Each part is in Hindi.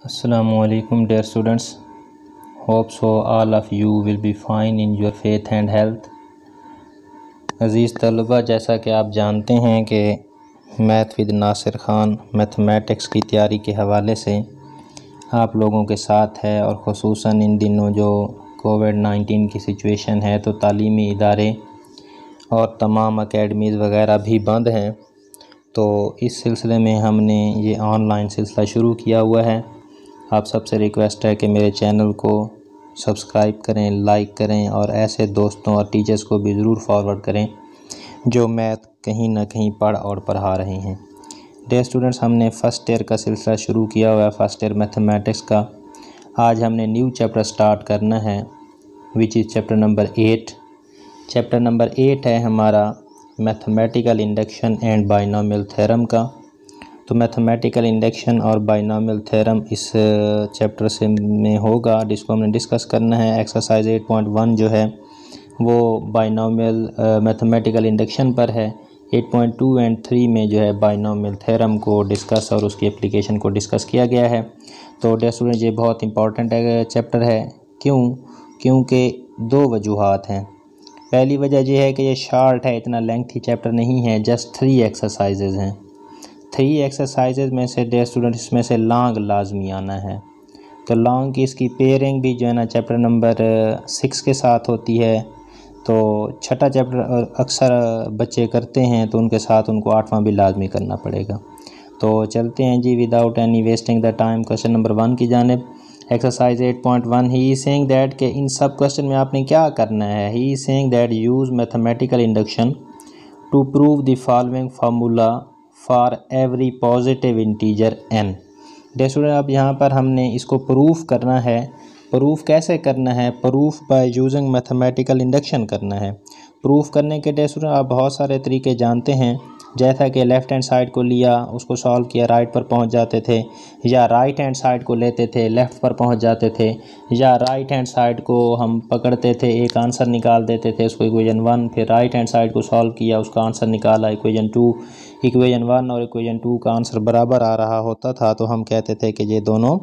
Assalamualaikum dear students. Hope so all of you will be fine in your faith and health. अज़ीज़ तलबा, जैसा कि आप जानते हैं कि math with Nasir Khan mathematics की तैयारी के हवाले से आप लोगों के साथ है, और ख़ुसूसन इन दिनों जो कोविड-19 की सिचुएशन है तो तालीमी इदारे और तमाम अकेडमीज़ वगैरह भी बंद हैं। तो इस सिलसिले में हमने ये ऑनलाइन सिलसिला शुरू किया हुआ है। आप सबसे रिक्वेस्ट है कि मेरे चैनल को सब्सक्राइब करें, लाइक करें और ऐसे दोस्तों और टीचर्स को भी ज़रूर फॉरवर्ड करें जो मैथ कहीं ना कहीं पढ़ और पढ़ा रहे हैं। डियर स्टूडेंट्स, हमने फ़र्स्ट ईयर का सिलसिला शुरू किया हुआ है, फ़र्स्ट ईयर मैथमेटिक्स का। आज हमने न्यू चैप्टर स्टार्ट करना है which is chapter number 8। Chapter number 8 है हमारा mathematical induction and binomial theorem का। तो मैथमेटिकल इंडक्शन और बाइनोमियल थ्योरम इस चैप्टर से में होगा, जिसको हमने डिस्कस करना है। एक्सरसाइज 8.1 जो है वो बाइनोमियल मैथमेटिकल इंडक्शन पर है। 8.2 एंड 3 में जो है बाइनोमियल थ्योरम को डिस्कस और उसकी एप्लीकेशन को डिस्कस किया गया है। तो डियर स्टूडेंट, ये बहुत इंपॉर्टेंट चैप्टर है। क्योंकि दो वजूहात हैं। पहली वजह यह है कि ये शॉर्ट है, इतना लेंथी चैप्टर नहीं है, जस्ट 3 एक्सरसाइजेज हैं। 3 एक्सरसाइजेज में से डियर स्टूडेंट इसमें से लॉन्ग लाजमी आना है। तो लॉन्ग की इसकी पेयरिंग भी जो है ना चैप्टर नंबर 6 के साथ होती है। तो छठा चैप्टर अक्सर बच्चे करते हैं तो उनके साथ उनको 8वां भी लाजमी करना पड़ेगा। तो चलते हैं जी without any wasting the time question number 1 की जानिब। Exercise 8.1 he is saying that कि इन सब क्वेश्चन में आपने क्या करना है। He is saying that use mathematical induction to prove the following formula for every positive integer n। Dear student, अब यहाँ पर हमने इसको प्रूफ करना है। प्रूफ कैसे करना है? Proof by using mathematical induction करना है। प्रूफ करने के डियर स्टूडेंट आप बहुत सारे तरीके जानते हैं, जैसा कि लेफ़्ट हैंड साइड को लिया, उसको सॉल्व किया, राइट पर पहुंच जाते थे, या राइट हैंड साइड को लेते थे, लेफ़्ट पर पहुंच जाते थे, या राइट हैंड साइड को हम पकड़ते थे, एक आंसर निकाल देते थे, उसको इक्वेशन 1, फिर राइट हैंड साइड को सॉल्व किया, उसका आंसर निकाला, इक्वेशन 2, इक्वेशन 1 और इक्वेशन 2 का आंसर बराबर आ रहा होता था तो हम कहते थे कि ये दोनों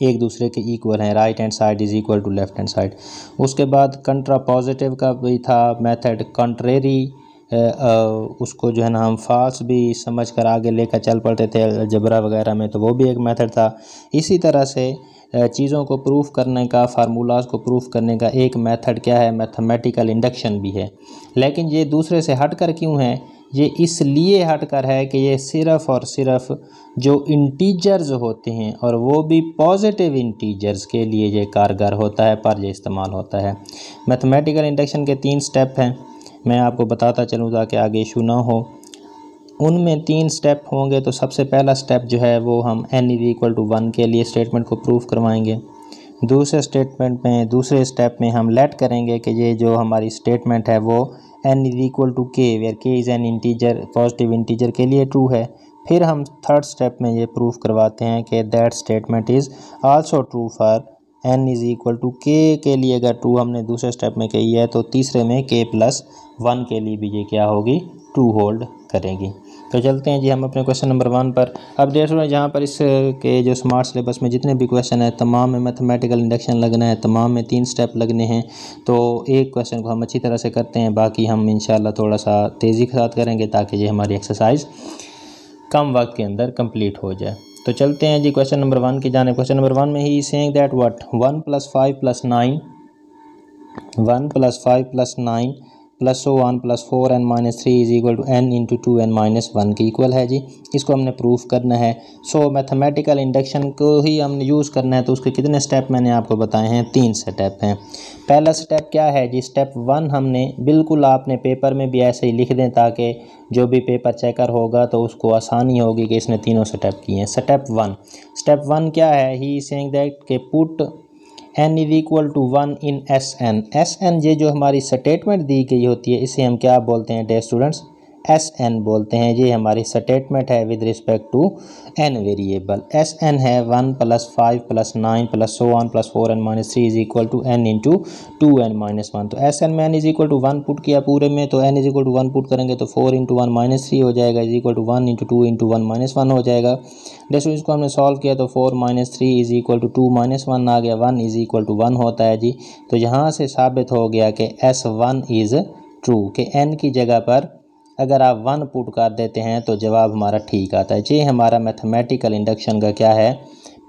एक दूसरे के इक्वल हैं, right hand side is equal to left hand side. उसके बाद कंट्रा पॉजिटिव का भी था मेथड, कंट्रेरी उसको जो है ना हम फाल्स भी समझ कर आगे लेकर चल पड़ते थे अलजेब्रा वगैरह में, तो वो भी एक मेथड था। इसी तरह से चीज़ों को प्रूफ करने का, फार्मूलाज को प्रूफ करने का एक मेथड क्या है? मैथमेटिकल इंडक्शन भी है। लेकिन ये दूसरे से हटकर क्यों है? ये इसलिए हटकर है कि ये सिर्फ़ और सिर्फ जो इंटीजर्स होते हैं और वो भी पॉजिटिव इंटीजर्स के लिए ये कारगर होता है, पर ये इस्तेमाल होता है। मैथमेटिकल इंडक्शन के 3 स्टेप हैं, मैं आपको बताता चलूँ ताकि आगे इशू ना हो। उनमें 3 स्टेप होंगे। तो सबसे पहला स्टेप जो है वो हम n इज इक्वल टू 1 के लिए स्टेटमेंट को प्रूफ करवाएंगे। दूसरे स्टेप में हम लेट करेंगे कि ये जो हमारी स्टेटमेंट है वो n is equal to k, where k is an integer, positive integer के लिए ट्रू है। फिर हम थर्ड स्टेप में ये प्रूफ करवाते हैं कि that statement is also true for n is equal to k के लिए अगर ट्रू हमने दूसरे स्टेप में कही है तो तीसरे में k+1 के लिए भी ये क्या होगी? ट्रू होल्ड करेगी। तो चलते हैं जी हम अपने क्वेश्चन नंबर 1 पर। अब देख रहे हैं जहाँ पर इसके जो स्मार्ट सिलेबस में जितने भी क्वेश्चन हैं तमाम में मैथमेटिकल इंडक्शन लगना है, तमाम में 3 स्टेप लगने हैं। तो एक क्वेश्चन को हम अच्छी तरह से करते हैं, बाकी हम इंशाल्लाह थोड़ा सा तेज़ी के साथ करेंगे ताकि ये हमारी एक्सरसाइज कम वक्त के अंदर कंप्लीट हो जाए। तो चलते हैं जी क्वेश्चन नंबर 1 की जानिब। क्वेश्चन नंबर 1 में ही saying that what 1 + 5 + 9 1 + 5 + 9 + 1 + 4 n - 3 is equal to n × 2n - 1 के इक्वल है जी। इसको हमने प्रूफ करना है। सो मैथमेटिकल इंडक्शन को ही हमने यूज़ करना है। तो उसके कितने स्टेप मैंने आपको बताए हैं? 3 स्टेप हैं। पहला स्टेप क्या है जी? स्टेप 1 हमने बिल्कुल आपने पेपर में भी ऐसे ही लिख दें ताकि जो भी पेपर चेकर होगा तो उसको आसानी होगी कि इसने तीनों स्टेप किए हैं। स्टेप 1 क्या है? ही सेइंग दैट के put n is equal to 1 in Sn। ये जो हमारी स्टेटमेंट दी गई होती है इसे हम क्या बोलते हैं डियर स्टूडेंट्स? एस एन बोलते हैं। ये हमारी स्टेटमेंट है with respect to an variable. S N है 1 + 5 + 9 + so on + 4n - 3 is equal to n into 2n - 1। तो एस एन में n is equal to 1 put किया पूरे में, तो n is equal to 1 put करेंगे तो 4 × 1 - 3 हो जाएगा, इज इक्वल टू 1 × 2 × 1 - 1 हो जाएगा। जैसे इसको हमने सॉल्व किया तो 4 - 3 इज इक्वल टू 2 - 1 आ गया, 1 इज इक्वल टू 1 होता है जी। तो यहाँ से साबित हो गया कि S1 इज़ ट्रू, कि n की जगह पर अगर आप 1 पुट कर देते हैं तो जवाब हमारा ठीक आता है। ये हमारा मैथमेटिकल इंडक्शन का क्या है,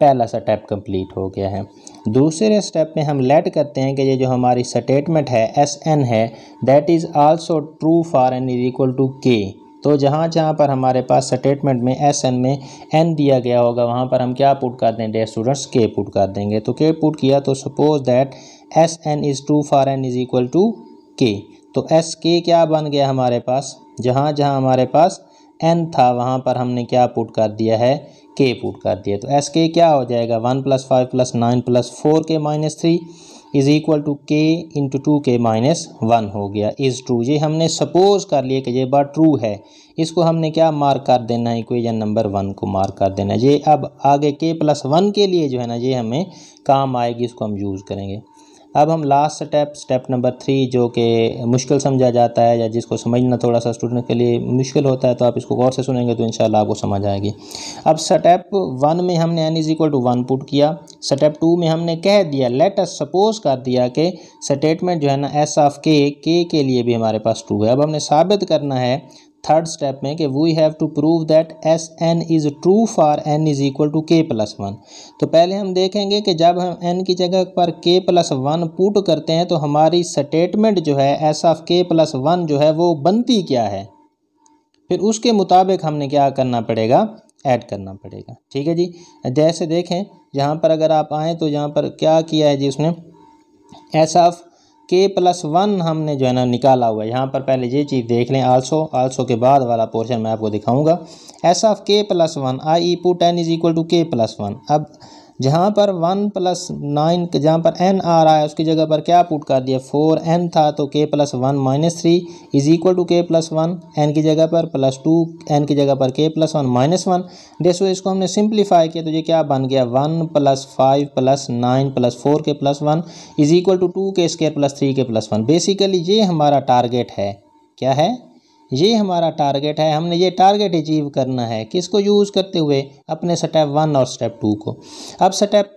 पहला स्टेप कंप्लीट हो गया है। दूसरे स्टेप में हम लेट करते हैं कि ये जो हमारी स्टेटमेंट है Sn है that is also true for n is equal to k। तो जहाँ जहाँ पर हमारे पास स्टेटमेंट में Sn में n दिया गया होगा वहाँ पर हम क्या पुट कर दें डियर स्टूडेंट्स, k पुट कर देंगे। तो k पुट किया तो suppose that Sn is true for n is equal to k। तो Sk क्या बन गया हमारे पास, जहाँ जहाँ हमारे पास n था वहाँ पर हमने क्या पुट कर दिया है, k पुट कर दिया। तो Sk क्या हो जाएगा 1 + 5 + 9 + 4k - 3 is equal to k into 2k - 1 हो गया, इज़ ट्रू। ये हमने सपोज कर लिया कि ये बात ट्रू है, इसको हमने क्या मार्क कर देना है, इक्वेशन नंबर 1 को मार्क कर देना है। ये अब आगे k + 1 के लिए जो है ना ये हमें काम आएगी, इसको हम यूज़ करेंगे। अब हम लास्ट स्टेप नंबर 3 जो कि मुश्किल समझा जाता है या जिसको समझना थोड़ा सा स्टूडेंट के लिए मुश्किल होता है, तो आप इसको गौर से सुनेंगे तो इंशाल्लाह आपको समझ आएगी। अब स्टेप 1 में हमने n is equal to 1 put किया, स्टेप 2 में हमने कह दिया लेट अस सपोज कर दिया कि स्टेटमेंट जो है ना S ऑफ k के लिए भी हमारे पास ट्रू है। अब हमने साबित करना है थर्ड स्टेप में कि we have to prove that Sn is true for n is equal to k + 1। तो पहले हम देखेंगे कि जब हम n की जगह पर k + 1 पुट करते हैं तो हमारी स्टेटमेंट जो है S ऑफ k + 1 जो है वो बनती क्या है, फिर उसके मुताबिक हमने क्या करना पड़ेगा, ऐड करना पड़ेगा। ठीक है जी। जैसे देखें यहाँ पर अगर आप आएँ तो यहाँ पर क्या किया है जी उसने, S ऑफ k + 1 हमने जो है ना निकाला हुआ है। यहाँ पर पहले ये चीज़ देख लें, आल्सो के बाद वाला पोर्शन मैं आपको दिखाऊंगा। S of k + 1 i put n is equal to k + 1। अब जहाँ पर 1 + 9 जहाँ पर n आ रहा है उसकी जगह पर क्या पुट कर दिया, 4n था तो k + 1 - 3 is equal to k + 1, n की जगह पर +2 n की जगह पर k + 1 - 1। देखो इसको हमने सिंप्लीफाई किया तो ये क्या बन गया 1 + 5 + 9 + 4k + 1 is equal to 2k² + 3k + 1। Basically ये हमारा टारगेट है, क्या है, ये हमारा टारगेट है। हमने ये टारगेट अचीव करना है किसको यूज़ करते हुए, अपने स्टेप 1 और स्टेप 2 को। अब स्टेप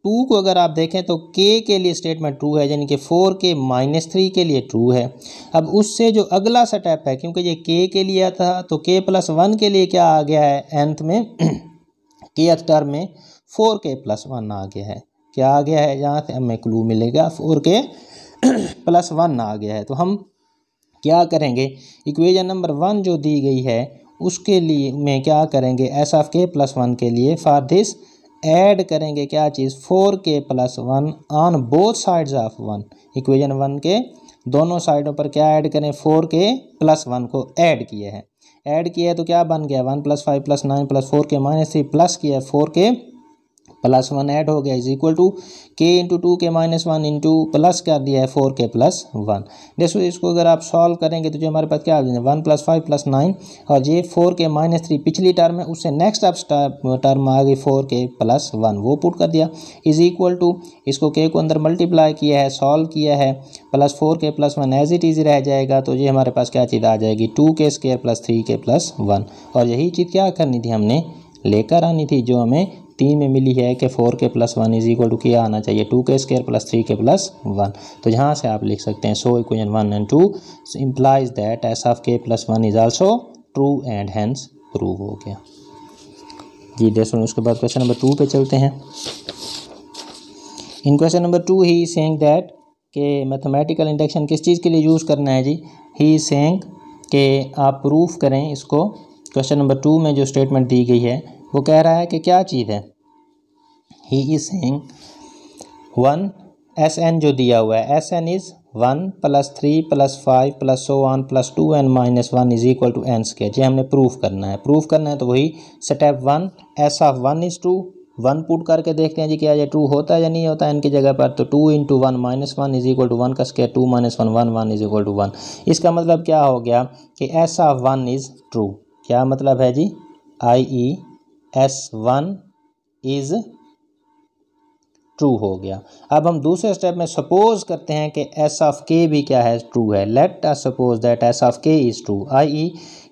2 को अगर आप देखें तो k के लिए स्टेटमेंट ट्रू है, यानी कि 4k - 3 के लिए ट्रू है। अब उससे जो अगला स्टेप है, क्योंकि ये k के लिए था तो k + 1 के लिए क्या आ गया है, nth में kth टर्म में 4k + 1 आ गया है। क्या आ गया है, यहाँ से हमें क्लू मिलेगा 4k + 1 आ गया है। तो हम क्या करेंगे, इक्वेशन नंबर 1 जो दी गई है उसके लिए में क्या करेंगे, S ऑफ k + 1 के लिए फॉर दिस ऐड करेंगे क्या चीज़, 4k + 1 on both sides of 1। Equation 1 के दोनों साइडों पर क्या ऐड करें, 4k + 1 को ऐड किया है। ऐड किया है तो क्या बन गया 1 + 5 + 9 + 4k - 3 प्लस किया 4k + 1 ऐड हो गया is equal to k into 2k - 1 into plus कर दिया है 4k + 1। देखो इसको अगर आप सॉल्व करेंगे तो जो हमारे पास क्या आ जाएगा 1 + 5 + 9 और ये 4k - 3 पिछली टर्म है, उससे नेक्स्ट अब टर्म आ गई 4k + 1, वो पुट कर दिया इज इक्वल टू, इसको k को अंदर मल्टीप्लाई किया है, सॉल्व किया है, plus 4k + 1 as it is रह जाएगा। तो ये हमारे पास क्या चीज़ आ जाएगी 2k² + 3k + 1। और यही चीज़ क्या करनी थी, हमने लेकर आनी थी जो हमें 3 में मिली है कि 4k + 1 इज इक्वल टू क्या आना चाहिए 2k² + 3k + 1। तो यहाँ से आप लिख सकते हैं सो इक्वेशन 1 और 2 implies that S of k + 1 is also true and hence prove हो गया जी। दोस्तों उसके बाद क्वेश्चन नंबर 2 पे चलते हैं। In question number 2 he saying that के मैथमेटिकल इंडक्शन किस चीज़ के लिए यूज़ करना है जी, ही सेइंग के आप प्रूफ करें इसको। क्वेश्चन नंबर 2 में जो स्टेटमेंट दी गई है वो कह रहा है कि क्या चीज़ है, ही इज सेइंग 1 Sn जो दिया हुआ है Sn is 1 + 3 + 5 + so on + 2n - 1 is equal to n²। ये हमने प्रूफ करना है। प्रूफ करना है तो वही step 1 S of 1 is true, 1 put करके देखते हैं जी क्या ये ट्रू होता है या नहीं होता है n की जगह पर। तो 2 × 1 - 1 इज इक्वल टू 1 का स्क्वायर 2 - 1 1 1 इज इक्वल टू 1। इसका मतलब क्या हो गया कि S(1) इज़ ट्रू। क्या मतलब है जी, i.e. S1 इज़ ट्रू हो गया। अब हम दूसरे स्टेप में सपोज करते हैं कि S(k) भी क्या है, ट्रू है। Let us suppose that S(k) is true, i.e.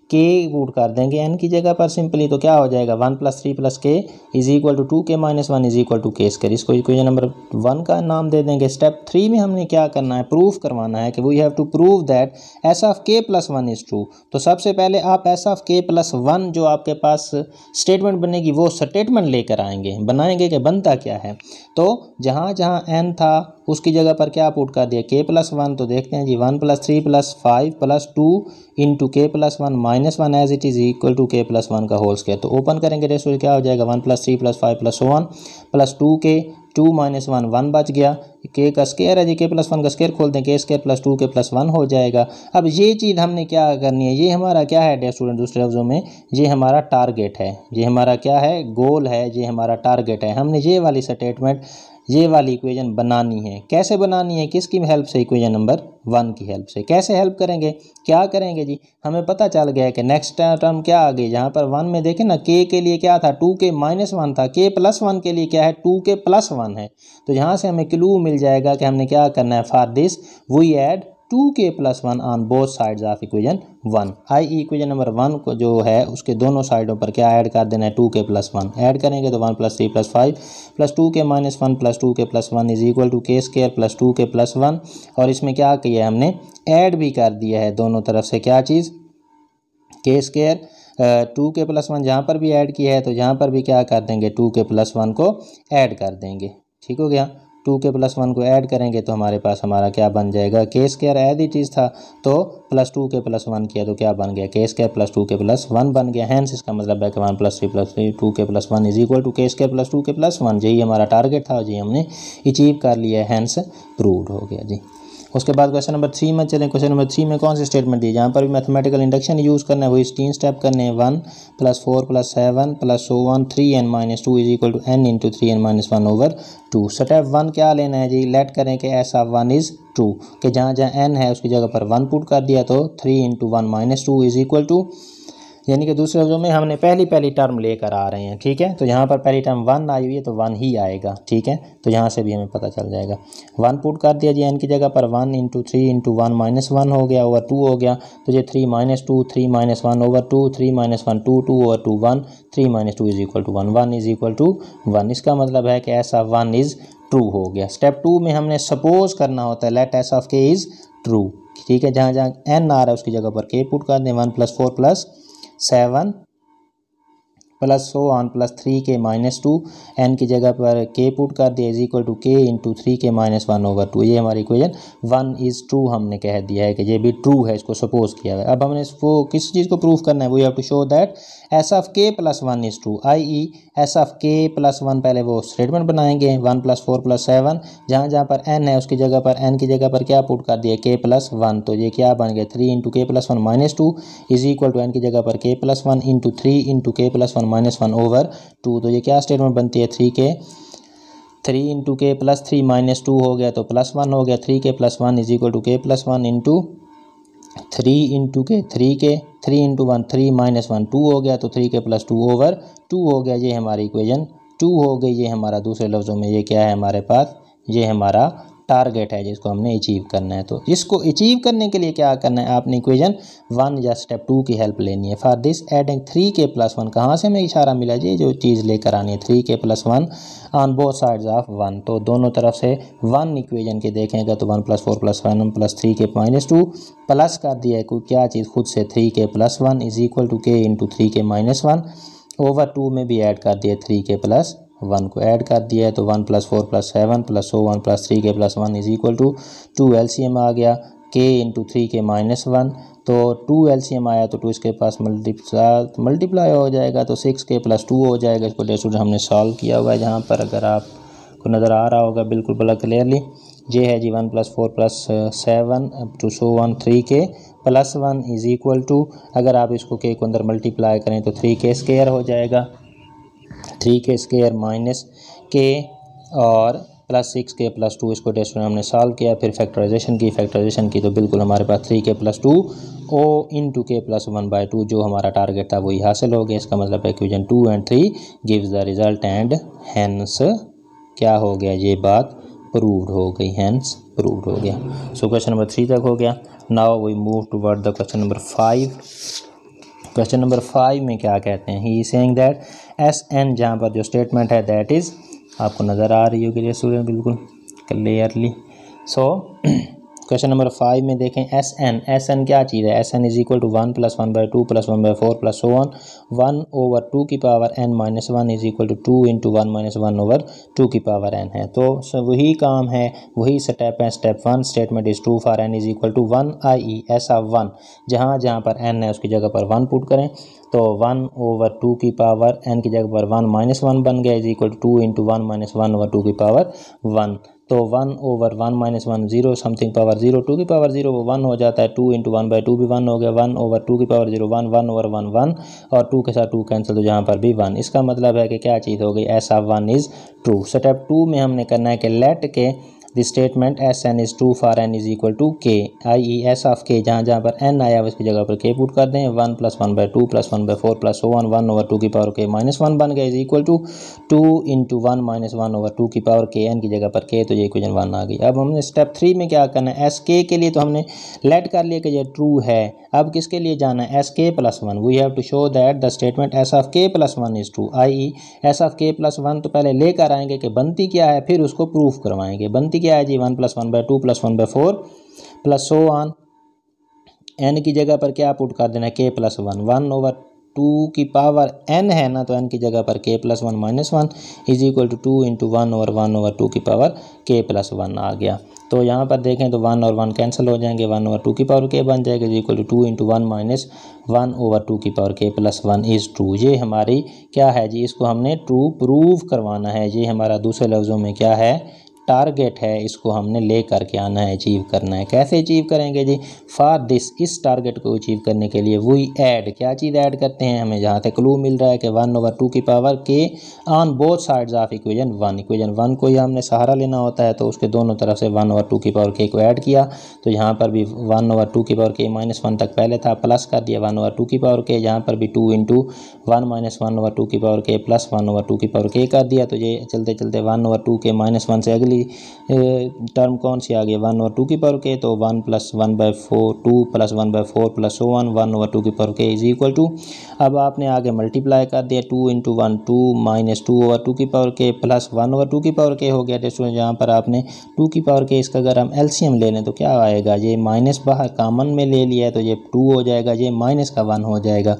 k put कर देंगे n की जगह पर सिंपली। तो क्या हो जाएगा 1 + 3 + k is equal to 2k - 1 is equal to k²। इसको इक्वेशन नंबर 1 का नाम दे देंगे। स्टेप 3 में हमने क्या करना है, प्रूफ करवाना है कि we have to prove that S(k + 1) is true. तो सबसे पहले आप S(k + 1) जो आपके पास स्टेटमेंट बनेगी वो स्टेटमेंट लेकर आएंगे, बनाएंगे कि बनता क्या है। तो जहाँ जहाँ n था उसकी जगह पर क्या पुट कर दिया, k + 1। तो देखते हैं जी 1 + 3 + 5 + 2 इंटू k + 1 - 1 as it is equal to k + 1 का होल स्क्वायर। तो ओपन करेंगे रेशो क्या हो जाएगा 1 + 3 + 5 + so on + 2k 2 - 1 1 बच गया। k का स्क्वायर है जी, k + 1 का स्क्वायर खोल दें, k² + 2k + 1 हो जाएगा। अब ये चीज़ हमने क्या करनी है, ये हमारा क्या है डियर स्टूडेंट, दूसरे लफ्ज़ों में ये हमारा टारगेट है, ये हमारा क्या है, गोल है, ये हमारा टारगेट है। हमने ये वाली स्टेटमेंट, ये वाली इक्वेशन बनानी है। कैसे बनानी है, किसकी हेल्प से, इक्वेशन नंबर 1 की हेल्प से। कैसे हेल्प करेंगे, क्या करेंगे जी, हमें पता चल गया है कि नेक्स्ट टर्म क्या आ गई, जहाँ पर 1 में देखें ना k के लिए क्या था 2k - 1 था, k + 1 के लिए क्या है 2k + 1 है। तो यहाँ से हमें क्लू मिल जाएगा कि हमने क्या करना है, for this we add 2k + 1 on both sides of equation 1, i.e. Equation number 1 को जो है उसके दोनों साइडों पर क्या ऐड कर देना है 2k + 1। ऐड करेंगे तो 1 + 3 + 5 + 2k - 1 + 2k + 1 is equal to k² + 2k + 1। और इसमें क्या किया है हमने, ऐड भी कर दिया है दोनों तरफ से, क्या चीज़, k² 2k + 1 जहाँ पर भी ऐड किया है तो जहाँ पर भी क्या कर देंगे 2k + 1 को ऐड कर देंगे। ठीक हो गया, 2k + 1 को ऐड करेंगे तो हमारे पास हमारा क्या बन जाएगा, k² ऐड ही चीज़ था तो + 2k + 1 किया तो क्या बन गया, k² + 2k + 1 बन गया। हैंस इसका मतलब है कि 1 + 3 + 3 2k + 1 is equal to k² + 2k + 1। यही हमारा टारगेट था, जी हमने अचीव कर लिया है, हैंस प्रूव्ड हो गया जी। उसके बाद क्वेश्चन नंबर 3 में चलें। क्वेश्चन नंबर 3 में कौन सी स्टेटमेंट दी, जहाँ पर भी मैथमेटिकल इंडक्शन यूज़ करना है, वही 3 स्टेप करने हैं, 1 + 4 + 7 + so on 3n - 2 is equal to n × 3n - 1/2। Step 1 क्या लेना है जी, लेट करें कि S(1) इज़ ट्रू, कि जहाँ जहाँ n है उसकी जगह पर 1 पुट कर दिया तो 3 × 1 - 2 इज इक्वल टू, यानी कि दूसरे लफ्ज़ों में हमने पहली टर्म लेकर आ रहे हैं। ठीक है, तो यहाँ पर पहली टर्म 1 आई हुई है तो 1 ही आएगा। ठीक है, तो यहाँ से भी हमें पता चल जाएगा। 1 पुट कर दिया जी n की जगह पर, 1 × 3 × 1 - 1 हो गया ओवर 2 हो गया। तो ये 3 - 2 3 - 1 over 2 3 - 1 2 2 over 2 1 3 - 2 is equal to 1 1 is equal to 1। इसका मतलब है कि S(1) इज़ ट्रू हो गया। स्टेप 2 में हमने सपोज करना होता है लेट S(k) इज़ ट्रू। ठीक है, जहाँ जहाँ n आ रहा है उसकी जगह पर k पुट कर दें, 1 + 4 + 7 + so on + 3k - 2 n की जगह पर k पुट कर दिया is equal to k × 3k - 1/2। ये हमारी इक्वेशन 1 इज़ ट्रू हमने कह दिया है कि ये भी ट्रू है, इसको सपोज किया है। अब हमने इसको किस चीज़ को प्रूफ करना है, we have to show that S(k + 1 is true, i.e. S(k + 1) पहले वो स्टेटमेंट बनाएंगे 1 + 4 + 7, जहाँ जहाँ पर n है उसकी जगह पर n की जगह पर क्या पुट कर दिया k + 1। तो ये क्या बन गया 3 × k + 1 - 2 is equal to n की जगह पर k + 1 × 3 × k + 1 - 1/2। तो ये क्या स्टेटमेंट बनती है 3 × k + 3 - 2 हो गया तो +1 हो गया, 3k + 1 is equal to k + 1 × 3 × k 3k 3 × 1 3 - 1 2 हो गया तो 3k + 2 ओवर 2 हो गया। ये हमारी इक्वेशन 2 हो गई। ये हमारा दूसरे लफ्ज़ों में ये क्या है हमारे पास, ये हमारा टारगेट है जिसको हमने अचीव करना है। तो इसको अचीव करने के लिए क्या करना है, आपने इक्वेशन 1 या स्टेप 2 की हेल्प लेनी है। फॉर दिस एडिंग 3k + 1, कहाँ से हमें इशारा मिला जी, जो चीज़ लेकर आनी है 3k + 1 on both sides of 1। तो दोनों तरफ से 1 इक्वेशन के देखेंगे तो 1 + 4 + 7 + 3k - 2 प्लस कर दिया है कोई क्या चीज़ खुद से 3k + 1 is equal to k × 3k - 1 over 2 में भी ऐड कर दिया 3k + 1 को ऐड कर दिया है तो 1 + 4 + 7 + so on + 3k + 1 is equal to 2 LCM आ गया k × 3k - 1। तो 2 LCM आया तो 2 इसके पास मल्टीप्लाई हो जाएगा तो 6k + 2 हो जाएगा। इसको डेस्टूडेंट हमने सॉल्व किया हुआ है, जहाँ पर अगर आपको नज़र आ रहा होगा बिल्कुल बड़ा क्लियरली, ये है जी 1 + 4 + 7 to so on 3k + 1 is equal to, अगर आप इसको k को अंदर मल्टीप्लाई करें तो 3k² हो जाएगा। 3k² माइनस के और +6k+2 इसको टेस्ट में हमने सॉल्व किया, फिर फैक्टराइजेशन की तो बिल्कुल हमारे पास 3k+2 ओ इंटू k+1/2 जो हमारा टारगेट था वही हासिल हो गया। इसका मतलब equation 2 and 3 gives the result and hence क्या हो गया, ये बात प्रूव्ड हो गई, हैंस प्रूव्ड हो गया। सो क्वेश्चन नंबर 3 तक हो गया। Now we move toward the question number 5। Question number 5 में क्या कहते हैं, he is saying that SN, जहाँ पर जो स्टेटमेंट है दैट इज़ आपको नज़र आ रही होगी स्टूडेंट बिल्कुल क्लियरली। सो क्वेश्चन नंबर 5 में देखें SN क्या चीज़ है, SN is equal to 1 + 1/2 + 1/4 + so on 1/2 की power n - 1 is equal to 2 × 1 - 1/2 की पावर n है। तो वही काम है, वही स्टेप है। Step 1 statement is true for n is equal to 1 i.e. ऐसा 1 जहाँ पर n है उसकी जगह पर 1 पुट करें तो 1/2 की पावर n की जगह पर 1 - 1 बन गया इज इक्वल टू 2 × 1 - 1/2 की पावर 1। तो 1/1 - 1 0 समथिंग पावर 0 2 की पावर 0 वो 1 हो जाता है। 2 × 1/2 भी 1 हो गया। 1/2 की पावर 0 1 1/1 1 और 2 के साथ 2 कैंसिल तो जहाँ पर भी 1। इसका मतलब है कि क्या चीज़ हो गई, ऐसा 1 इज़ ट्रू। स्टेप 2 में हमने करना है कि let k the statement SN is true for n is equal to k, i.e. S of k जहाँ पर n आया उसकी जगह पर k पुट कर दें। 1 + 1/2 + 1/4 + so on 1/2 की पावर k - 1 बन गया इज इक्वल टू 2 × 1 - 1/2 की पावर k, n की जगह पर k तो ये इक्वेशन 1 आ गई। अब हमने स्टेप 3 में क्या करना है, SK के लिए तो हमने लेट कर लिया कि ये ट्रू है। अब किसके लिए जाना है, SK + 1 we have to show that the statement S of k + 1 is true, i.e. S of k + 1 तो पहले लेकर आएंगे कि बनती क्या है, फिर उसको प्रूफ करवाएंगे। बनती क्या है जी, 1 + 1/2 + 1/4 + so on n की जगह पर क्या पुट कर देना है, k + 1 1/2 की पावर n है ना, तो n की जगह पर k + 1 - 1 इज इक्वल टू 2 × 1/1/2 की पावर k + 1 आ गया। तो यहाँ पर देखें तो 1 और 1 कैंसिल हो जाएंगे, 1/2 की पावर k बन जाएगा इज इक्वल टू 2 × 1 - 1/2 की पावर k + 1 इज़ ट्रू। ये हमारी क्या है जी, इसको हमने ट्रू प्रूव करवाना है। ये हमारा दूसरे लफ्ज़ों में क्या है, टारगेट है, इसको हमने ले करके आना है, अचीव करना है। कैसे अचीव करेंगे जी, फॉर दिस इस टारगेट को अचीव करने के लिए वी ऐड क्या चीज़ ऐड करते हैं, हमें जहाँ तक क्लू मिल रहा है कि 1/2 की power k on both sides of equation 1। Equation 1 को ही हमने सहारा लेना होता है तो उसके दोनों तरफ से 1/2 की पावर k को ऐड किया। तो यहाँ पर भी 1/2 की पावर k - 1 तक पहले था, प्लस कर दिया 1/2 की पावर k, यहाँ पर भी 2 × 1 - 1/2 की पावर k प्लस 1/2 की पावर k कर दिया। तो ये चलते चलते 1/2 के -1 से अगली टर्म कौन सी आ गई, 1/2 की पावर k, तो 1 + 1/4 2 + 1/4 + so on 1/2 की power k is equal to, अब आपने आगे मल्टीप्लाई कर दिया 2 × 1 2 - 2/2 की पावर k प्लस 1/2 की पावर k हो गया। स्टूडेंट जहाँ पर आपने 2 की पावर k इसका अगर हम एलसीएम ले लें तो क्या आएगा, ये माइनस बाहर कॉमन में ले लिया है तो ये 2 हो जाएगा, ये माइनस का 1 हो जाएगा।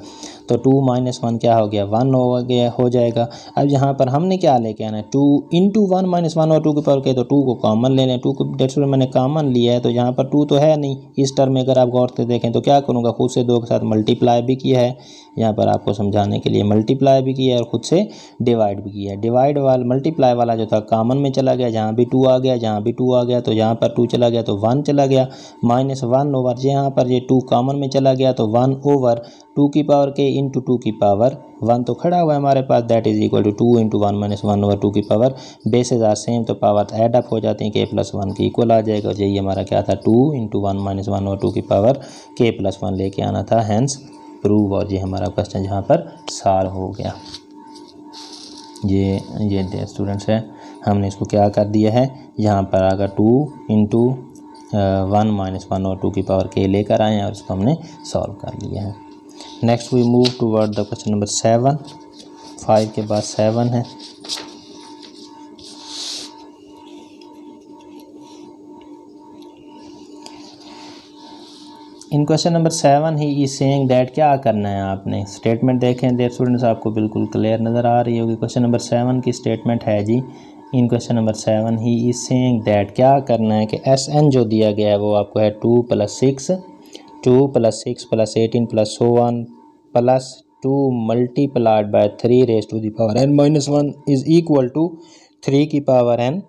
तो 2 - 1 क्या हो गया, 1 हो जाएगा। अब यहाँ पर हमने क्या लेके आना है, 2 × 1 - 1/2 की पावर k, तो 2 को कॉमन ले लें। 2 को डेट्स मैंने कॉमन लिया है तो यहाँ पर 2 तो है नहीं इस टर्म में। अगर आप गौर से देखें तो क्या करूँगा, खुद से 2 के साथ मल्टीप्लाई भी किया है, यहाँ पर आपको समझाने के लिए मल्टीप्लाई भी किया है और खुद से डिवाइड भी किया है। डिवाइड वाला मल्टीप्लाई वाला जो था कॉमन में चला गया, जहाँ भी 2 आ गया, जहाँ भी 2 आ गया तो यहाँ पर 2 चला गया तो 1 चला गया, -1 ओवर यहाँ पर ये 2 कॉमन में चला गया तो 1/2 की पावर k × 2 की पावर 1 तो खड़ा हुआ है हमारे पास, दैट इज इक्वल टू 2 × 1 - 1/2 की पावर, बेसेस आर सेम तो पावर ऐड अप हो जाती हैं, k + 1 की इक्वल आ जाएगा। यही हमारा क्या था, 2 × 1 - 1/2 की पावर k + 1 लेके आना था, हैंस प्रूव। और ये हमारा क्वेश्चन जहाँ पर सॉल्व हो गया। ये स्टूडेंट्स है, हमने इसको क्या कर दिया है, यहाँ पर अगर 2 × 1 - 1/2 की पावर k लेकर आए हैं और इसको हमने सॉल्व कर लिया है। Next we move toward the question number 7। 5 के बाद 7 है। In question number 7 he is saying that क्या करना है, आपने स्टेटमेंट देखें देर स्टूडेंट्स, आपको बिल्कुल क्लियर नज़र आ रही होगी। क्वेश्चन नंबर 7 की स्टेटमेंट है जी, in question number 7 he is saying that क्या करना है कि SN जो दिया गया है वो आपको है 2 + 6 + 18 + so on +2 × 3 raised to the power n - 1 is equal to 3 की पावर n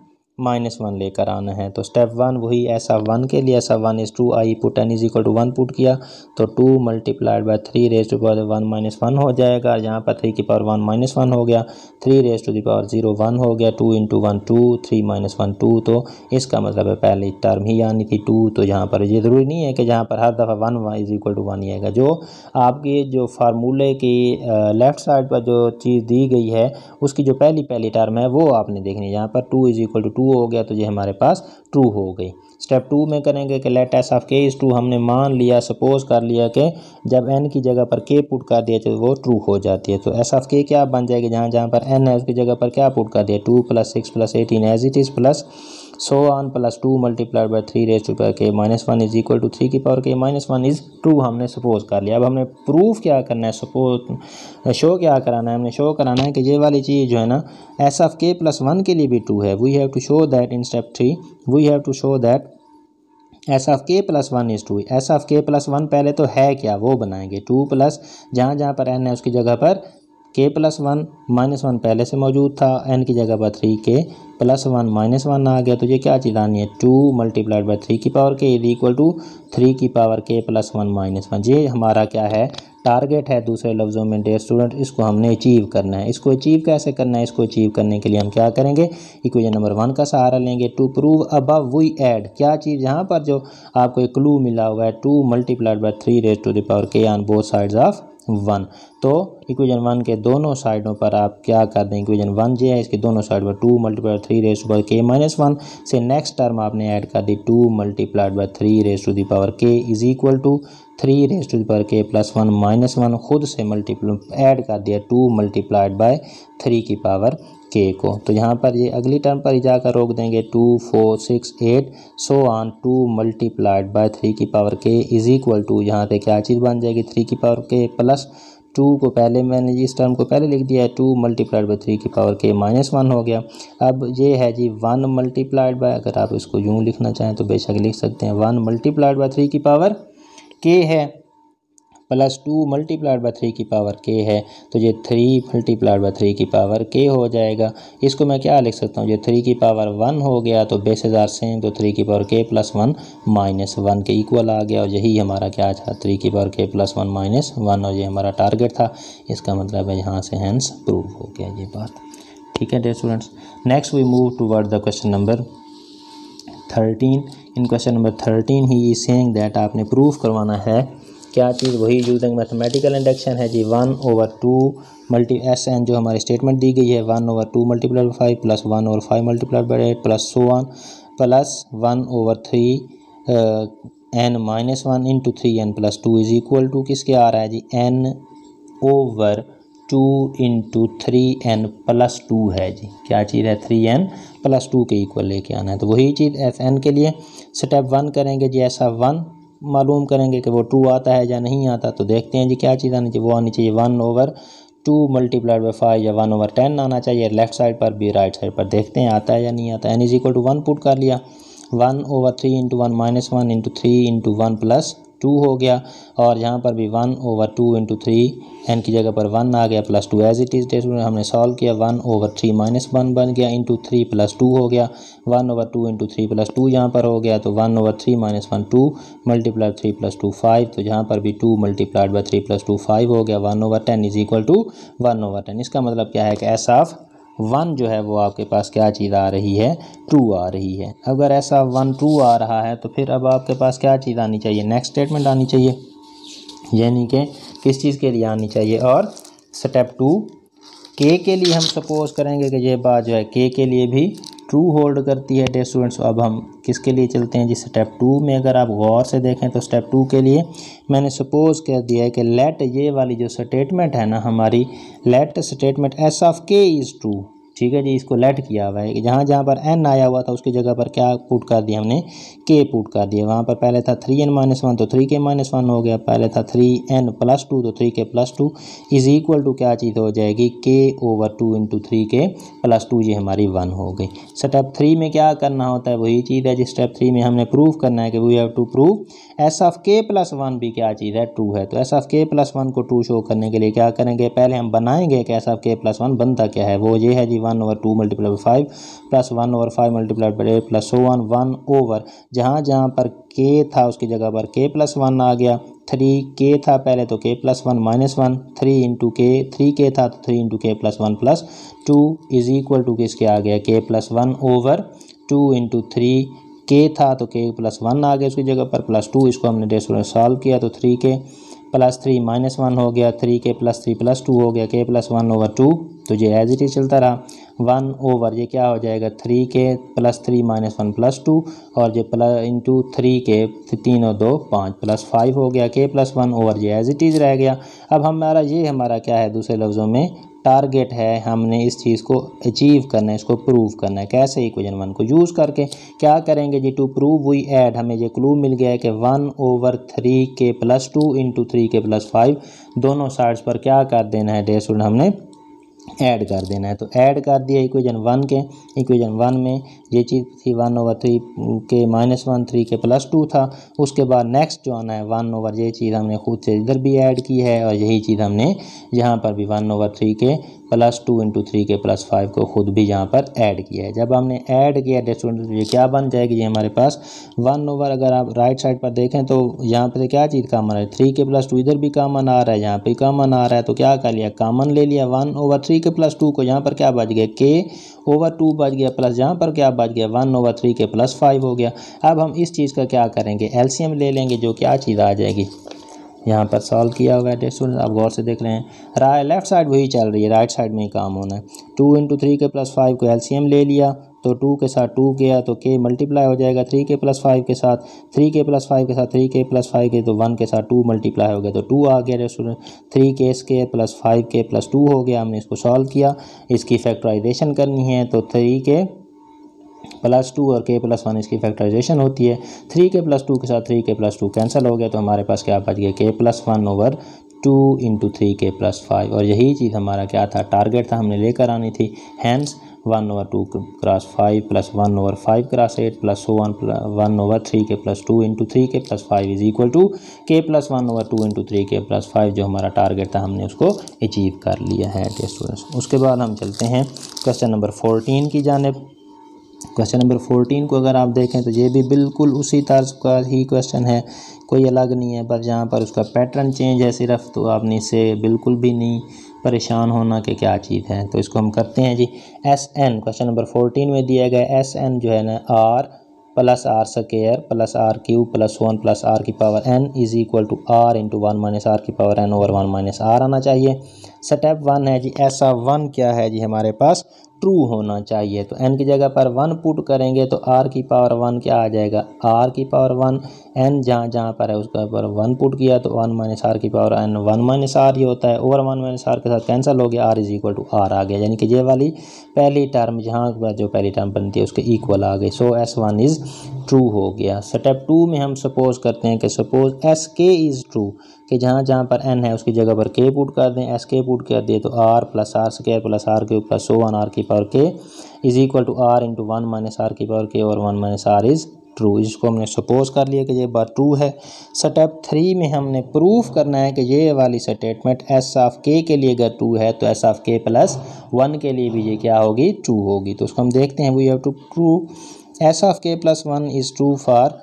-1 लेकर आना है। तो स्टेप 1 वही SF1 के लिए SF1 is 2, I put n is equal to 1 put किया तो 2 multiplied by 3 raise to power 1 -1 हो जाएगा। यहाँ पर 3 की पावर 1 -1 हो गया, 3 रेज़ टू द पावर 0 1 हो गया, 2 इंटू 1 2, 3 -1 2। तो इसका मतलब है पहले टर्म ही आनी थी 2। तो यहाँ पर ये ज़रूरी नहीं है कि जहाँ पर हर दफ़ा 1 इज़ इक्वल टू 1 ही आएगा। जो आपकी जो फार्मूले की लेफ़्ट साइड पर जो चीज़ दी गई है उसकी जो पहली टर्म है वो आपने देखनी है। यहाँ पर 2 इज़ इक्वल टू 2 हो गया तो ये हमारे पास ट्रू हो गई। स्टेप 2 में करेंगे कि लेट एस ऑफ के इज़ ट्रू। हमने मान लिया, सपोज कर लिया कि जब n की जगह पर k पुट कर दिया तो वो ट्रू हो जाती है। तो एस ऑफ के क्या बन जाएगी, जहाँ जहाँ पर n है उसकी जगह पर क्या पुट कर दिया, 2 + 6 + 18 as it is plus so on plus 2 multiplied by 3 raise to power k -1 is equal to 3 की पावर k -1 इज़ ट्रू हमने सपोज कर लिया। अब हमने प्रूफ क्या करना है, सपोज शो क्या कराना है, हमने शो कराना है कि ये वाली चीज़ जो है ना एस ऑफ k +1 के लिए भी ट्रू है। We have to show that in step 3 we have to show that S of k +1 is true. S of k +1 पहले तो है क्या वो बनाएंगे, 2 प्लस जहाँ जहाँ पर n है उसकी जगह पर k +1 -1 पहले से मौजूद था, n की जगह पर 3k +1 -1 आ गया। तो ये क्या चीज़ आनी है, 2 मल्टीप्लाइड बाई 3 की power k is equal to 3 की पावर k +1 -1। ये हमारा क्या है, टारगेट है। दूसरे लफ्ज़ों में डियर स्टूडेंट इसको हमने अचीव करना है। इसको अचीव कैसे करना है, इसको अचीव करने के लिए हम क्या करेंगे, इक्वेशन नंबर 1 का सहारा लेंगे। To prove above we add, क्या चीज़ यहाँ पर जो आपको एक क्लू मिला हुआ है, 2 multiplied by 3 raise to the power k on both sides of 1। तो इक्वेशन 1 के दोनों साइडों पर आप क्या कर दें, इक्वेशन 1 जो है इसके दोनों साइड पर 2 multiplied 3 raise to power k -1 से नेक्स्ट टर्म आपने ऐड कर दी 2 multiplied by 3 raise to the power k is equal to 3 raise to the power k +1 -1 खुद से मल्टीप्लाई ऐड कर दिया 2 मल्टीप्लाइड बाई 3 की पावर k को। तो यहाँ पर ये अगली टर्म पर ही जाकर रोक देंगे, 2 4 6 8 सो ऑन 2 मल्टीप्लाइड बाई 3 की power k is equal to, यहाँ पे क्या चीज़ बन जाएगी, 3 की पावर k प्लस 2 को पहले मैंने इस टर्म को पहले लिख दिया है, 2 मल्टीप्लाइड बाई 3 की पावर k -1 हो गया। अब ये है जी 1 मल्टीप्लाइड बाय, अगर आप इसको यूँ लिखना चाहें तो बेशक लिख सकते हैं, 1 मल्टीप्लाइड बाई 3 की पावर k है प्लस 2 मल्टीप्लाइड बाई 3 की पावर k है। तो ये 3 मल्टीप्लाइड बाई 3 की पावर k हो जाएगा। इसको मैं क्या लिख सकता हूँ, ये 3 की पावर 1 हो गया तो बेसेस आर सेम, तो 3 की पावर k +1 -1 के इक्वल आ गया। और यही हमारा क्या था, 3 की पावर k +1 -1, और ये हमारा टारगेट था। इसका मतलब है यहाँ से हैंस प्रूव हो गया ये बात। ठीक है dear students, next we move toward the question number 13। In question number 13 he is saying that आपने प्रूफ करवाना है क्या चीज़, वही यूजिंग मैथमेटिकल इंडक्शन है जी, 1/2 मल्टी एस एन जो हमारी स्टेटमेंट दी गई है, 1/2 multiplied by 5 plus 1/5 multiplied by 8 plus so on plus 1/3 n-1 into 3n plus 2 is equal to किसके आ रहा है जी, n/2 इंटू 3n प्लस 2 है जी। क्या चीज़ है, 3n प्लस 2 के इक्वल लेके आना है। तो वही चीज़ एफ एन के लिए स्टेप 1 करेंगे जी, ऐसा 1 मालूम करेंगे कि वो ट्रू आता है या नहीं आता। तो देखते हैं जी क्या चीज़ आनी चाहिए, वो आनी चाहिए 1/2 मल्टीप्लाइड बाई 5 या 1/10 आना चाहिए लेफ्ट साइड पर भी, राइट साइड पर देखते हैं आता है या नहीं आता। n is equal to 1 put कर लिया, 1/3 इंटू 1 -1 इंटू 3 इंटू 1 प्लस 2 हो गया। और यहाँ पर भी 1/2 इंटू 3 n की जगह पर 1 आ गया प्लस 2 एज इट इज़। हमने सॉल्व किया, 1/3 -1 बन गया इंटू 3 प्लस 2 हो गया, 1/2 इंटू 3 प्लस 2 यहाँ पर हो गया। तो 1/3 -1 2 मल्टीप्लाइड 3 प्लस 2 5, तो यहाँ पर भी 2 मल्टीप्लाइड बाई 3 प्लस 2 5 हो गया। 1/10 इज इक्वल टू 1/10। इसका मतलब क्या है कि ऐसा 1 जो है वो आपके पास क्या चीज़ आ रही है, ट्रू आ रही है। अगर ऐसा 1 ट्रू आ रहा है तो फिर अब आपके पास क्या चीज़ आनी चाहिए, नेक्स्ट स्टेटमेंट आनी चाहिए, यानी कि किस चीज़ के लिए आनी चाहिए। और स्टेप 2 k के लिए हम सपोज करेंगे कि ये बात जो है k के लिए भी ट्रू होल्ड करती है डियर स्टूडेंट्स। अब हम किसके लिए चलते हैं जी, स्टेप 2 में अगर आप गौर से देखें तो स्टेप 2 के लिए मैंने सपोज कर दिया है कि लेट, ये वाली जो स्टेटमेंट है ना हमारी, let statement S of k is true. ठीक है जी, इसको लेट किया हुआ है कि जहाँ जहाँ पर n आया हुआ था उसकी जगह पर क्या पुट कर दिया हमने, k पुट कर दिया। वहाँ पर पहले था 3n-1 तो 3k -1 हो गया, पहले था 3n प्लस 2 तो 3k plus 2 is equal to क्या चीज़ हो जाएगी, k/2 इंटू 3k प्लस 2, ये हमारी 1 हो गई। स्टेप 3 में क्या करना होता है, वही चीज़ है जिस स्टेप 3 में हमने प्रूव करना है कि we have to prove S of k + 1 भी क्या चीज़ है, ट्रू है। तो एस ऑफ k + 1 को ट्रू शो करने के लिए क्या करेंगे, पहले हम बनाएंगे कि एस ऑफ k + 1 बनता क्या है, वो ये है जी 1/2 multiply by 5 plus 1/5 multiply by 8 plus so on 1 over जहाँ पर के था उसकी जगह पर के प्लस 1 आ गया। 3 के था पहले तो के प्लस 1 माइनस 1, 3 इंटू के, 3 के था तो 3 into k plus 1 plus 2 is equal to किसके आ गया के प्लस 1 ओवर 2 इंटू 3 के था तो के प्लस 1 आ गया उसकी जगह पर प्लस 2। इसको हमने डेसिमल सॉल्व किया तो 3 के प्लस 3 माइनस 1 हो गया, 3 के प्लस 3 प्लस 2 हो गया, के प्लस 1 ओवर 2 तो ये एज इट इज चलता रहा। 1 ओवर ये क्या हो जाएगा 3 के प्लस 3 माइनस 1 प्लस 2 और ये प्लस इंटू 3 के 3 और 2 5 प्लस 5 हो गया, के प्लस 1 ओवर ये एज इट इज रह गया। अब हमारा क्या है दूसरे लफ्ज़ों में टारगेट है, हमने इस चीज़ को अचीव करना है, इसको प्रूव करना है। कैसे? इक्वेशन 1 को यूज़ करके क्या करेंगे जी, टू प्रूव वी ऐड, हमें ये क्लू मिल गया है कि 1 over 3 k plus 2 into 3 k plus 5 दोनों साइड्स पर क्या कर देना है, डेढ़ हमने ऐड कर देना है। तो ऐड कर दिया इक्वेशन 1 के। इक्वेशन 1 में ये चीज़ थी 1 ओवर 3 के माइनस 1, 3 के प्लस 2 था। उसके बाद नेक्स्ट जो आना है 1 ओवर, ये चीज़ हमने खुद से इधर भी ऐड की है और यही चीज़ हमने यहाँ पर भी 1 over 3 k plus 2 into 3 k plus 5 को खुद भी यहाँ पर ऐड किया है। जब हमने ऐड किया स्टूडेंट तो ये क्या बन जाएगी, ये हमारे पास 1 ओवर, अगर आप राइट साइड पर देखें तो यहाँ पर क्या चीज़ कॉमन है, 3 के प्लस 2 इधर भी कॉमन आ रहा है, यहाँ पे कॉमन आ रहा है, तो क्या कर लिया कॉमन ले लिया। 1 ओवर 3 के प्लस 2 को यहाँ पर क्या बच गया के ओवर 2 बच गया, प्लस यहाँ पर क्या बच गया 1 ओवर 3 के प्लस 5 हो गया। अब हम इस चीज़ का क्या करेंगे, एलसीएम ले लेंगे, जो क्या चीज़ आ जाएगी, यहाँ पर सॉल्व किया हुआ है स्टूडेंट, आप गौर से देख रहे हैं लेफ्ट साइड वही चल रही है, राइट साइड में ही काम होना है। 2 इंटू 3 के प्लस 5 को एलसीएम ले लिया तो 2 के साथ 2 गया तो के मल्टीप्लाई हो जाएगा 3 के प्लस 5 के साथ, 3 के प्लस 5 के साथ 3 के प्लस 5 के, तो 1 के साथ 2 मल्टीप्लाई हो गया तो 2 आ गया स्टूडेंट। 3 के स्क्वायर प्लस 5 के प्लस 2 हो गया, हमने इसको सॉल्व किया। इसकी फैक्टराइजेशन करनी है तो 3 के प्लस 2 और के प्लस 1 इसकी फैक्टराइजेशन होती है। 3 के प्लस 2 के साथ 3 के प्लस 2 कैंसिल हो गया तो हमारे पास क्या बच गया के plus 1 over 2 into 3 k plus 5, और यही चीज़ हमारा क्या था टारगेट था, हमने लेकर आनी थी। Hence 1 over 2 cross 5 plus 1 over 5 cross 8 plus 1 over 3 k plus 2 into 3 k plus 5 is equal to k plus 1 over 2 into 3 k plus 5, जो हमारा टारगेट था हमने उसको अचीव कर लिया है स्टूडेंट्स। उसके बाद हम चलते हैं क्वेश्चन नंबर 14 की जानिब। क्वेश्चन नंबर 14 को अगर आप देखें तो ये भी बिल्कुल उसी तर्ज का ही क्वेश्चन है, कोई अलग नहीं है, बस यहाँ पर उसका पैटर्न चेंज है सिर्फ, तो आपने इससे बिल्कुल भी नहीं परेशान होना कि क्या चीज़ है। तो इसको हम करते हैं जी। एस एन क्वेश्चन नंबर 14 में दिया गया एस एन जो है ना R plus are square plus are cube plus 1 plus are की power N is equal to R into 1 minus are की power N over 1 minus R आना चाहिए। स्टेप 1 है जी, ऐसा 1 क्या है जी हमारे पास ट्रू होना चाहिए, तो n की जगह पर 1 पुट करेंगे तो r की पावर 1 क्या आ जाएगा, r की पावर 1, n जहाँ पर है उसका पर 1 पुट किया तो 1 माइनस आर की पावर n 1 माइनस आर ही होता है, ओवर 1 माइनस आर के साथ कैंसिल हो गया, r is equal to r आ गया, यानी कि ये वाली पहली टर्म जहाँ पर जो पहली टर्म बनती है उसके इक्वल आ गई। सो S1 इज़ ट्रू हो गया। स्टेप 2 में हम सपोज करते हैं कि सपोज SK इज़ ट्रू, कि जहाँ पर n है उसकी जगह पर k पुट कर दें, SK पुट कर दिए तो r plus are square plus are cube plus 1 R की power k is equal to r into 1 minus are की पावर k और 1 माइनस आर इज़ ट्रू। इसको हमने सपोज कर लिया कि ये बात ट्रू है। स्टेप 3 में हमने प्रूफ करना है कि ये वाली स्टेटमेंट एस ऑफ के के लिए अगर ट्रू है तो एस ऑफ के प्लस 1 के लिए भी ये क्या होगी, ट्रू होगी। तो उसको हम देखते हैं, we have to prove S of k plus 1 is true for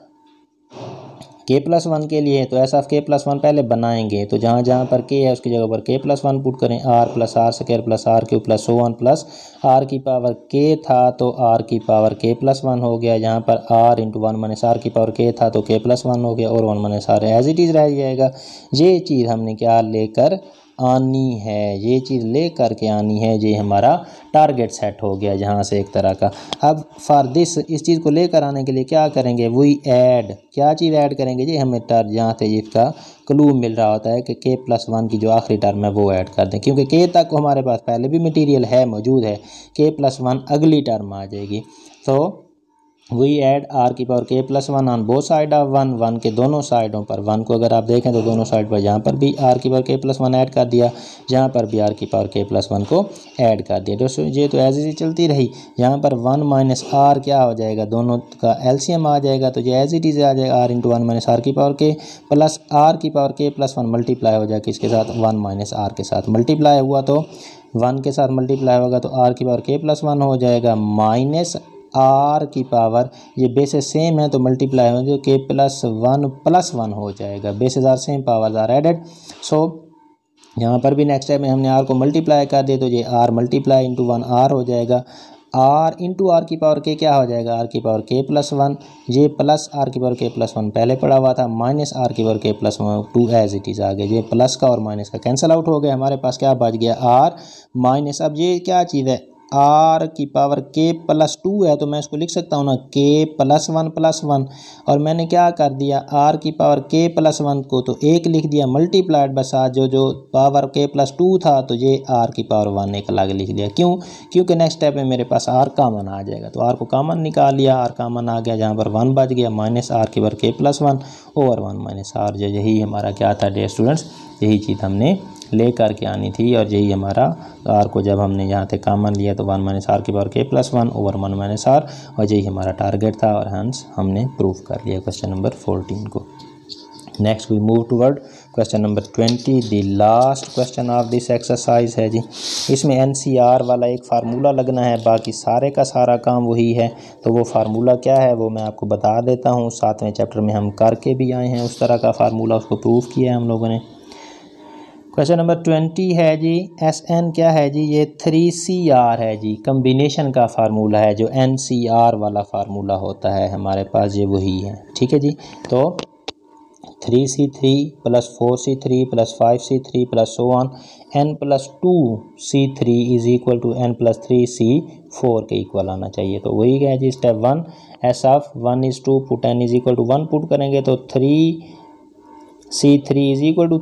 k plus 1 के लिए, तो एस ऑफ के प्लस 1 पहले बनाएंगे, तो जहाँ पर के है उसकी जगह पर के प्लस 1 पुट करें, r plus are square plus are cube plus 1 plus are की पावर के था तो आर की पावर के प्लस 1 हो गया, यहाँ पर आर इंटू 1 माइनस आर की पावर के था तो के प्लस 1 हो गया और 1 minus r as it is रह जाएगा। ये चीज़ हमने क्या लेकर आनी है, ये चीज़ ले करके आनी है, ये हमारा टारगेट सेट हो गया जहाँ से एक तरह का। अब फॉर दिस इस चीज़ को लेकर आने के लिए क्या करेंगे, वी ऐड, क्या चीज़ ऐड करेंगे जी, हमें जहाँ से इसका क्लू मिल रहा होता है कि के प्लस 1 की जो आखिरी टर्म है वो ऐड कर दें, क्योंकि के तक हमारे पास पहले भी मटीरियल है मौजूद है, के प्लस 1 अगली टर्म आ जाएगी। तो वही ऐड आर की पावर के plus one on both side of one, one के दोनों साइडों पर, वन को अगर आप देखें तो दोनों साइड पर यहाँ पर भी आर की पावर के प्लस वन ऐड कर दिया, यहाँ पर भी आर की पावर के प्लस वन को ऐड कर दिया। दोस्तों ये तो एज इट चलती रही। यहाँ पर वन माइनस आर क्या हो जाएगा, दोनों का एलसीएम आ जाएगा, तो ये एज इट इज आ जाएगा are into one minus are की पावर के प्लस आर की पावर के प्लस वन मल्टीप्लाई हो जाएगा किसके साथ, वन माइनस आर के साथ मल्टीप्लाई हुआ तो वन के साथ मल्टीप्लाई होगा तो आर की पावर के प्लस वन हो जाएगा माइनस आर की पावर, ये बेसेस सेम है तो मल्टीप्लाई हो जो के प्लस वन हो जाएगा। Bases are same, powers are added. So यहाँ पर भी नेक्स्ट स्टेप में हमने आर को मल्टीप्लाई कर दिया तो ये R multiply into one R हो जाएगा। आर इंटू आर की पावर के क्या हो जाएगा, आर की पावर के प्लस वन, ये प्लस आर की पावर के प्लस वन पहले पड़ा हुआ था, माइनस आर की पावर के plus one to as it is आ गया। ये प्लस का और माइनस का कैंसिल आउट हो गया, हमारे पास क्या बच गया आर माइनस। अब ये क्या चीज़ है, आर की पावर के प्लस टू है तो मैं इसको लिख सकता हूँ ना के प्लस वन, और मैंने क्या कर दिया आर की पावर के प्लस वन को तो एक लिख दिया मल्टीप्लाइड बस आज जो पावर के प्लस टू था तो ये आर की पावर वन एक अलग लिख दिया। क्यों, क्योंकि नेक्स्ट स्टेप में मेरे पास आर कॉमन आ जाएगा, तो आर को कॉमन निकाल लिया, आर कॉमन आ गया, जहाँ पर वन बच गया माइनस आर की पावर के plus one over one minus r. जो यही हमारा क्या था डियर स्टूडेंट्स, यही चीज़ हमने ले करके आनी थी, और यही हमारा आर को जब हमने यहाँ से कॉमन लिया तो वन माइनस आर की पावर के plus one over one minus r, और यही हमारा टारगेट था, और हंस हमने प्रूव कर लिया क्वेश्चन नंबर 14 को। Next we move toward question number 20, the last question of this exercise है जी। इसमें एनसीआर वाला एक फार्मूला लगना है, बाकी सारे का सारा काम वही है। तो वो फार्मूला क्या है वो मैं आपको बता देता हूँ, 7वें चैप्टर में हम करके भी आए हैं उस तरह का फार्मूला, उसको प्रूव किया है हम लोगों ने। क्वेश्चन नंबर 20 है जी, एस एन क्या है जी, ये 3CR है जी, कम्बिनेशन का फार्मूला है, जो NCR वाला फार्मूला होता है हमारे पास ये वही है, ठीक है जी। तो 3C3 plus 4C3 plus 5C3 plus so on n plus 2C3 is equal to n plus 3C4 के इक्वल आना चाहिए। तो वही है जी step 1, S of 1:2 put n is equal to 1 put करेंगे तो 3C3 is equal to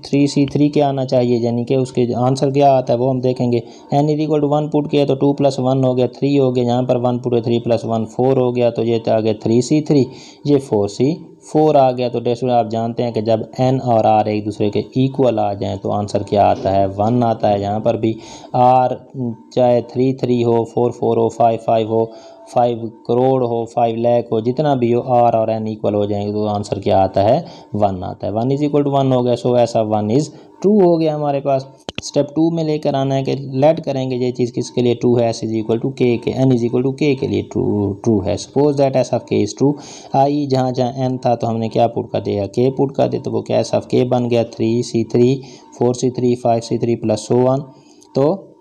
3C3 क्या आना चाहिए, यानी कि उसके आंसर क्या आता है वो हम देखेंगे। n is equal to 1 put किया तो 2 प्लस 1 हो गया 3 हो गया, यहाँ पर 1 पुट 3 प्लस 1 4 हो गया, तो ये आ गया 3C3, ये 4C4 आ गया। तो डेस्टूडेंट आप जानते हैं कि जब n और r एक दूसरे के इक्वल आ जाएं तो आंसर क्या आता है 1 आता है। यहाँ पर भी r चाहे 3 हो 4 हो 5 हो 5 करोड़ हो 5 लाख हो, जितना भी हो r और n इक्वल हो जाएंगे तो आंसर क्या आता है 1 आता है। 1 इज इक्वल टू 1 हो गया, सो ऐसा 1 इज़ ट्रू हो गया हमारे पास। स्टेप 2 में लेकर आना है कि लेट करेंगे ये चीज़ किसके लिए ट्रू है, एस इज इक्वल टू के n इज इक्वल टू के लिए ट्रू है। सपोज दैट एस ऑफ के इज़ ट्रू, आई जहाँ n था तो हमने क्या पुट कर दिया के पुट कर दिया, तो वो क्या एस ऑफ के बन गया 3C3 4C3 5C3 plus so on. तो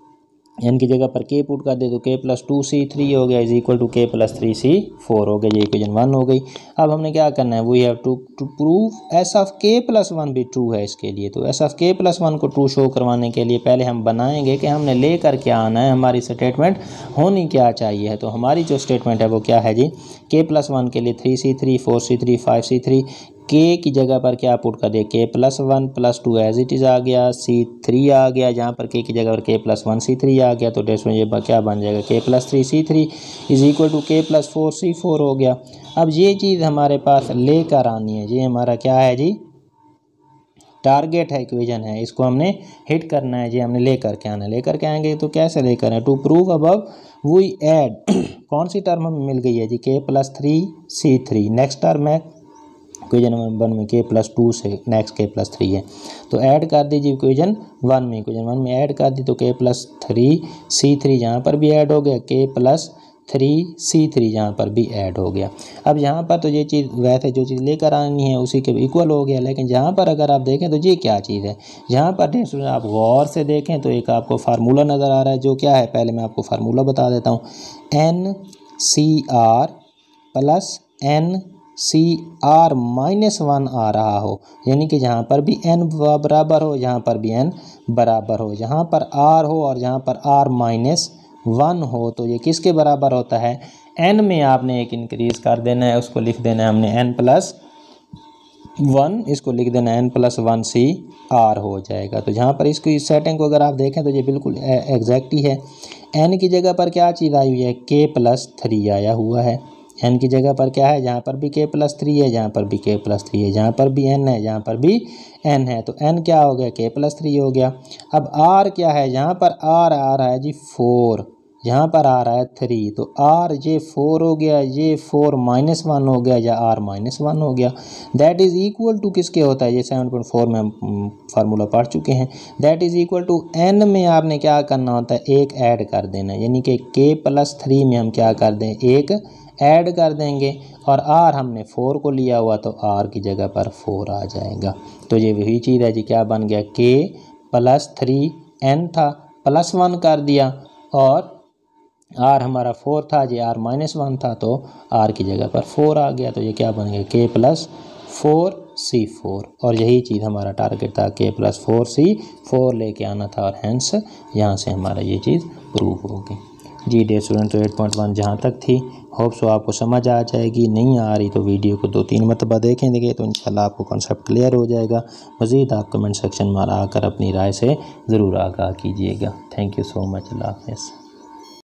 n की जगह पर k पुट कर दे तो k प्लस 2C3 हो गया is equal to k plus 3C4 हो गया, ये इक्वेशन 1 हो गई। अब हमने क्या करना है, we have to prove S of k plus 1 भी ट्रू है इसके लिए। तो एस ऑफ k प्लस 1 को ट्रू शो करवाने के लिए पहले हम बनाएंगे कि हमने लेकर क्या आना है, हमारी स्टेटमेंट होनी क्या चाहिए है। तो हमारी जो स्टेटमेंट है वो क्या है जी, k प्लस 1 के लिए 3C3 4C3 5C3, k की जगह पर क्या पुट कर दिया k plus 1 plus 2 as it is आ गया, C3 आ गया, जहाँ पर k की जगह पर k प्लस 1 C3 आ गया, तो डेस्ट में ये क्या बन जाएगा k plus 3C3 is equal to k plus 4C4 हो गया। अब ये चीज़ हमारे पास लेकर आनी है, ये हमारा क्या है जी टारगेट है, इक्वेशन है, इसको हमने हिट करना है जी, हमने लेकर के आना है। लेकर के आएंगे तो कैसे लेकर आए, to prove above we add कौन सी टर्म हमें मिल गई है जी k plus 3C3, next term है इक्वेशन नंबर 1 में k प्लस 2 से नेक्स्ट k प्लस 3 है, तो ऐड कर दीजिए इक्वेशन 1 में ऐड कर दी तो k प्लस 3C3 जहाँ पर भी ऐड हो गया, k प्लस 3C3 जहाँ पर भी ऐड हो गया। अब यहाँ पर तो ये चीज़ वैसे जो चीज़ लेकर आनी है उसी के इक्वल हो गया, लेकिन जहाँ पर अगर आप देखें तो ये क्या चीज़ है, यहाँ पर आप गौर से देखें तो एक आपको फार्मूला नज़र आ रहा है, जो क्या है पहले मैं आपको फार्मूला बता देता हूँ, NCR प्लस NCR माइनस 1 आ रहा हो, यानी कि जहाँ पर भी n बराबर हो यहाँ पर भी n बराबर हो, जहाँ पर r हो और जहाँ पर r माइनस 1 हो, तो ये किसके बराबर होता है, n में आपने एक इंक्रीज कर देना है, उसको लिख देना है हमने n प्लस 1, इसको लिख देना n प्लस 1CR हो जाएगा। तो जहाँ पर इसकी सेटिंग को अगर आप देखें तो ये बिल्कुल एग्जैक्ट ही है। n की जगह पर क्या चीज़ आई हुई है k प्लस 3 आया हुआ है, n की जगह पर क्या है, जहाँ पर भी k+3 है, जहाँ पर भी k+3 है, जहाँ पर भी n है, जहाँ पर भी n है, तो n क्या हो गया, k+3 हो गया। अब r क्या है, जहाँ पर r आ रहा है जी 4, यहाँ पर आ रहा है 3, तो r ये 4 हो गया, ये 4 -1 हो गया, या r -1 हो गया। दैट इज़ इक्वल टू किसके होता है, ये 7.4 में हम फार्मूला पढ़ चुके हैं। That is equal to n में आपने क्या करना होता है, एक ऐड कर देना, यानी कि k+3 में हम क्या कर दें, एक ऐड कर देंगे, और r हमने 4 को लिया हुआ, तो r की जगह पर 4 आ जाएगा। तो ये वही चीज़ है जी, क्या बन गया, k+3 n था, +1 कर दिया, और r हमारा 4 था जी, r -1 था, तो r की जगह पर 4 आ गया। तो ये क्या बन गया, k+4c4, और यही चीज़ हमारा टारगेट था, k+4c4 लेके आना था, और हैंस यहाँ से हमारा ये चीज़ प्रूव होगी। जी डियर स्टूडेंट, तो 8.1 जहाँ तक थी, होप सो आपको समझ आ जाएगी। नहीं आ रही तो वीडियो को 2-3 मरतबा देखेंगे, तो इंशाल्लाह आपको कॉन्सेप्ट क्लियर हो जाएगा। मज़ीद आप कमेंट सेक्शन में आकर अपनी राय से ज़रूर आगाह कीजिएगा। Thank you so much. अल्लाह हाफ़िज़।